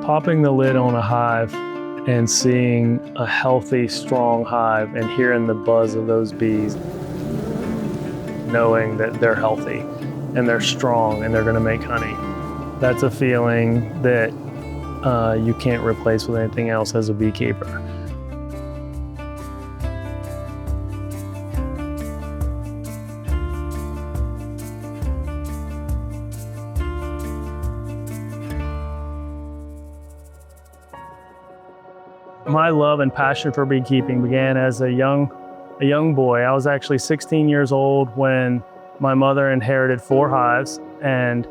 Popping the lid on a hive and seeing a healthy, strong hive and hearing the buzz of those bees, knowing that they're healthy and they're strong and they're going to make honey. That's a feeling that you can't replace with anything else as a beekeeper. My love and passion for beekeeping began as a young boy. I was actually 16 years old when my mother inherited 4 hives, and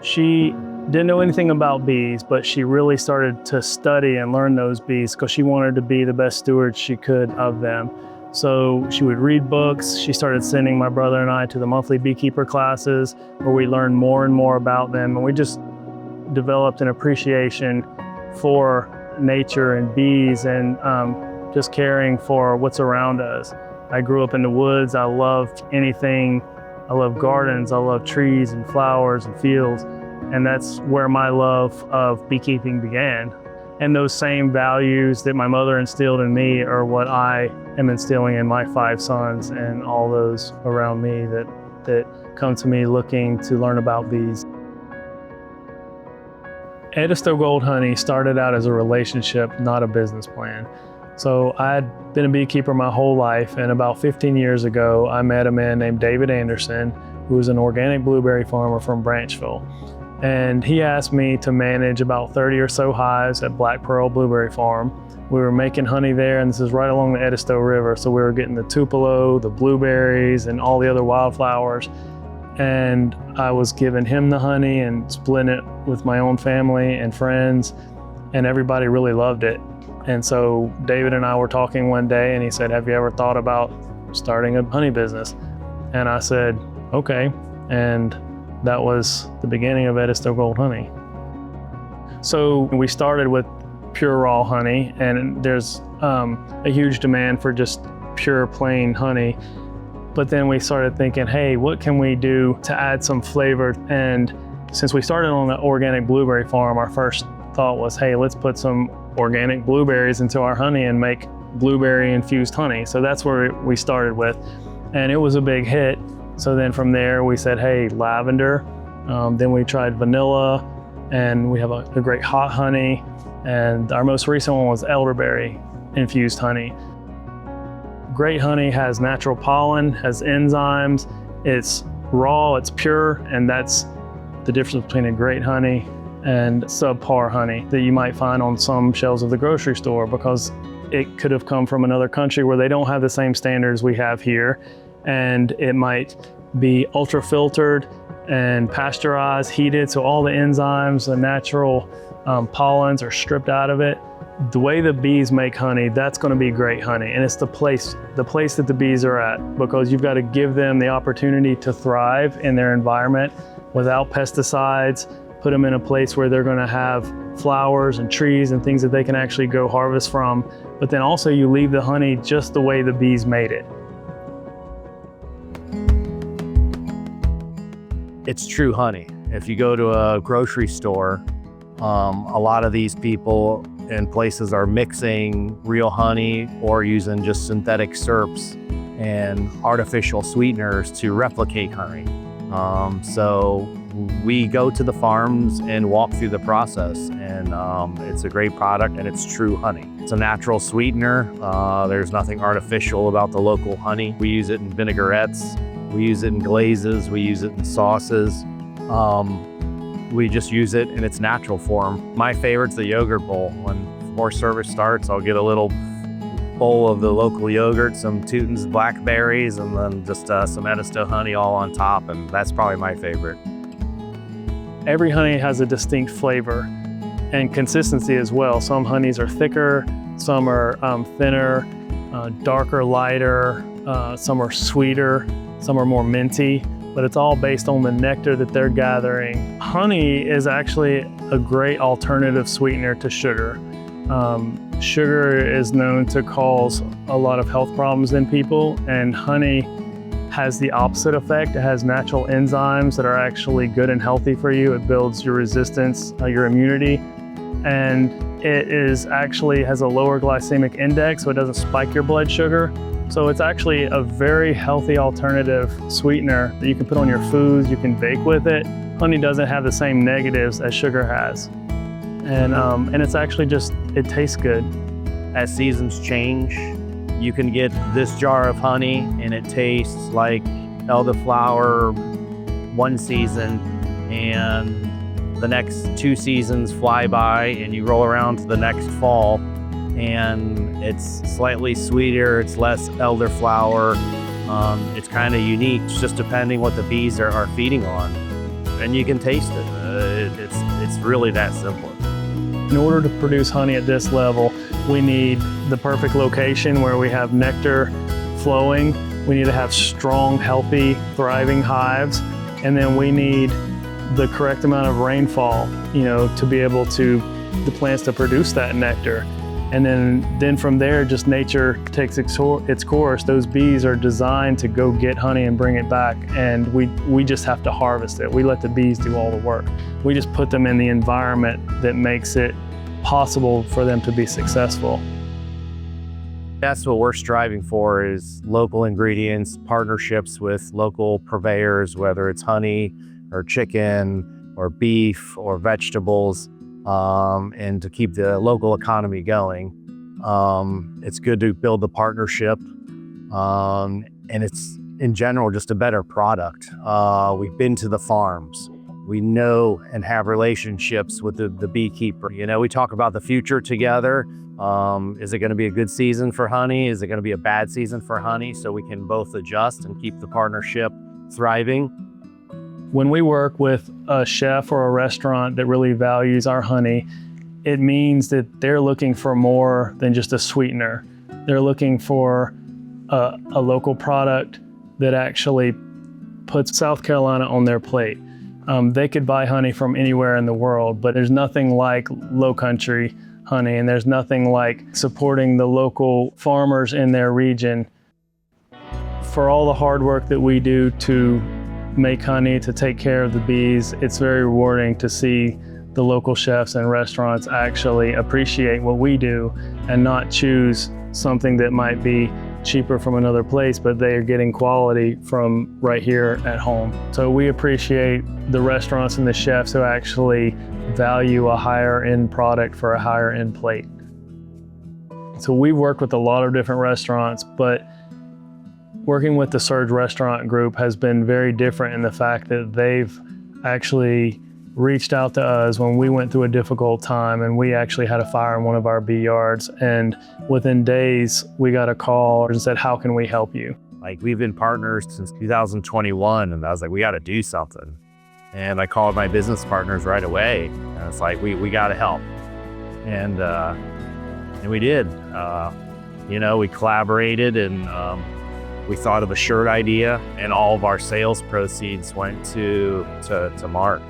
she didn't know anything about bees, but she really started to study and learn those bees because she wanted to be the best steward she could of them. So she would read books. She started sending my brother and I to the monthly beekeeper classes where we learned more and more about them, and we just developed an appreciation for nature and bees and just caring for what's around us. I grew up in the woods. I loved anything. I love gardens. I love trees and flowers and fields. And that's where my love of beekeeping began. And those same values that my mother instilled in me are what I am instilling in my 5 sons and all those around me that come to me looking to learn about bees. Edisto Gold Honey started out as a relationship, not a business plan. So I had been a beekeeper my whole life, and about 15 years ago, I met a man named David Anderson, who was an organic blueberry farmer from Branchville. And he asked me to manage about 30 or so hives at Black Pearl Blueberry Farm. We were making honey there, and this is right along the Edisto River, so we were getting the tupelo, the blueberries, and all the other wildflowers. And I was giving him the honey and splitting it with my own family and friends, and everybody really loved it. And so David and I were talking one day, and he said, "Have you ever thought about starting a honey business?" And I said, "Okay." And that was the beginning of Edisto Gold Honey. So we started with pure raw honey, and there's a huge demand for just pure plain honey. But then we started thinking, hey, what can we do to add some flavor? And since we started on the organic blueberry farm, our first thought was, hey, let's put some organic blueberries into our honey and make blueberry infused honey. So that's where we started with, and it was a big hit. So then from there we said, hey, lavender. Then we tried vanilla, and we have a great hot honey. And our most recent one was elderberry infused honey. Great honey has natural pollen, has enzymes, it's raw, it's pure, and that's the difference between a great honey and subpar honey that you might find on some shelves of the grocery store, because it could have come from another country where they don't have the same standards we have here, and it might be ultra filtered and pasteurized, heated, so all the enzymes, the natural pollens are stripped out of it. The way the bees make honey, that's going to be great honey, and it's the place that the bees are at, because you've got to give them the opportunity to thrive in their environment without pesticides, put them in a place where they're going to have flowers and trees and things that they can actually go harvest from, but then also you leave the honey just the way the bees made it. It's true honey. If you go to a grocery store, a lot of these people in places are mixing real honey or using just synthetic syrups and artificial sweeteners to replicate honey. So we go to the farms and walk through the process, and it's a great product, and it's true honey. It's a natural sweetener. There's nothing artificial about the local honey. We use it in vinaigrettes, we use it in glazes, we use it in sauces. We just use it in its natural form. My favorite's the yogurt bowl. When horse service starts, I'll get a little bowl of the local yogurt, some Teuton's blackberries, and then just some Edisto honey all on top, and that's probably my favorite. Every honey has a distinct flavor and consistency as well. Some honeys are thicker, some are thinner, darker, lighter, some are sweeter, some are more minty, but it's all based on the nectar that they're gathering. Honey is actually a great alternative sweetener to sugar. Sugar is known to cause a lot of health problems in people, and honey has the opposite effect. It has natural enzymes that are actually good and healthy for you. It builds your resistance, your immunity, and it is actually has a lower glycemic index, so it doesn't spike your blood sugar. So it's actually a very healthy alternative sweetener that you can put on your foods, you can bake with it. Honey doesn't have the same negatives as sugar has. And it's actually just, it tastes good. As seasons change, you can get this jar of honey and it tastes like elderflower one season, and the next 2 seasons fly by and you roll around to the next fall and it's slightly sweeter, it's less elderflower. It's kind of unique, just depending what the bees are feeding on. And you can taste it. It's really that simple. In order to produce honey at this level, we need the perfect location where we have nectar flowing. We need to have strong, healthy, thriving hives. And then we need the correct amount of rainfall, to be able to, the plants to produce that nectar. And then from there, just nature takes its course. Those bees are designed to go get honey and bring it back, and we just have to harvest it. We let the bees do all the work. We just put them in the environment that makes it possible for them to be successful. That's what we're striving for, is local ingredients, partnerships with local purveyors, whether it's honey or chicken or beef or vegetables. And to keep the local economy going. It's good to build the partnership, and it's in general just a better product. We've been to the farms. We know and have relationships with the beekeeper. We talk about the future together. Is it going to be a good season for honey? Is it going to be a bad season for honey? So we can both adjust and keep the partnership thriving. When we work with a chef or a restaurant that really values our honey, it means that they're looking for more than just a sweetener. They're looking for a local product that actually puts South Carolina on their plate. They could buy honey from anywhere in the world, but there's nothing like Lowcountry honey, and there's nothing like supporting the local farmers in their region. For all the hard work that we do to make honey, to take care of the bees, it's very rewarding to see the local chefs and restaurants actually appreciate what we do and not choose something that might be cheaper from another place, but they are getting quality from right here at home. So we appreciate the restaurants and the chefs who actually value a higher end product for a higher end plate. So we work with a lot of different restaurants, but working with the SERG Restaurant Group has been very different in the fact that they've actually reached out to us when we went through a difficult time and we actually had a fire in one of our bee yards. And within days, we got a call and said, how can we help you? Like, we've been partners since 2021, and I was like, we got to do something. And I called my business partners right away. And it's like, we got to help. And we did. We collaborated, and we thought of a shirt idea, and all of our sales proceeds went to Mark.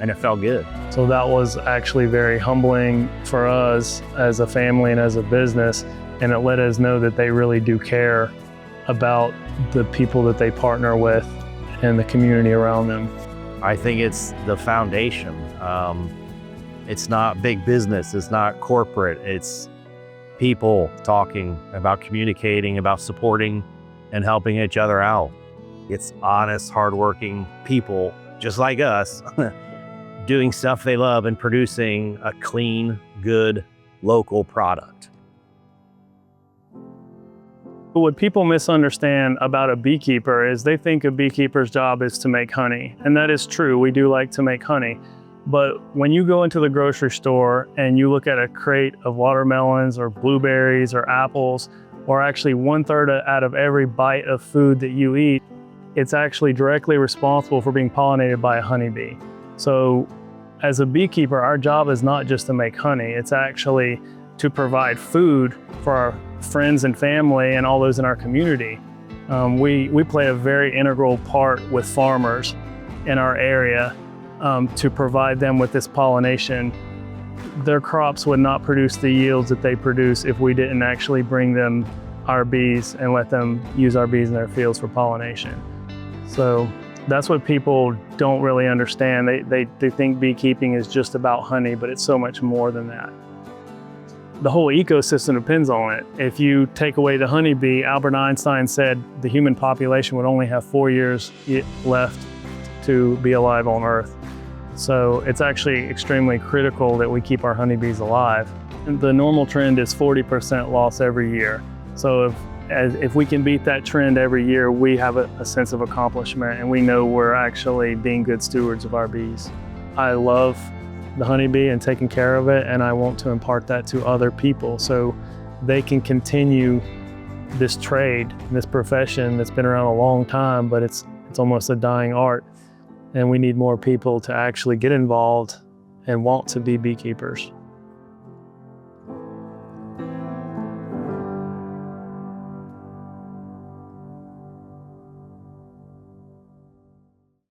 And it felt good. So that was actually very humbling for us as a family and as a business, and it let us know that they really do care about the people that they partner with and the community around them. I think it's the foundation. It's not big business, it's not corporate, it's people talking about communicating, about supporting and helping each other out. It's honest, hardworking people just like us doing stuff they love and producing a clean, good, local product. What people misunderstand about a beekeeper is they think a beekeeper's job is to make honey. And that is true, we do like to make honey. But when you go into the grocery store and you look at a crate of watermelons or blueberries or apples, or actually 1/3 out of every bite of food that you eat, it's actually directly responsible for being pollinated by a honeybee. So as a beekeeper, our job is not just to make honey, it's actually to provide food for our friends and family and all those in our community. We play a very integral part with farmers in our area to provide them with this pollination. Their crops would not produce the yields that they produce if we didn't actually bring them our bees and let them use our bees in their fields for pollination. So That's what people don't really understand. They think beekeeping is just about honey, but it's so much more than that. The whole ecosystem depends on it. If you take away the honeybee, Albert Einstein said the human population would only have 4 years left to be alive on Earth. So it's actually extremely critical that we keep our honeybees alive. And the normal trend is 40% loss every year. So if we can beat that trend every year, we have a sense of accomplishment, and we know we're actually being good stewards of our bees. I love the honeybee and taking care of it, and I want to impart that to other people so they can continue this trade, this profession that's been around a long time, but it's almost a dying art. And we need more people to actually get involved and want to be beekeepers.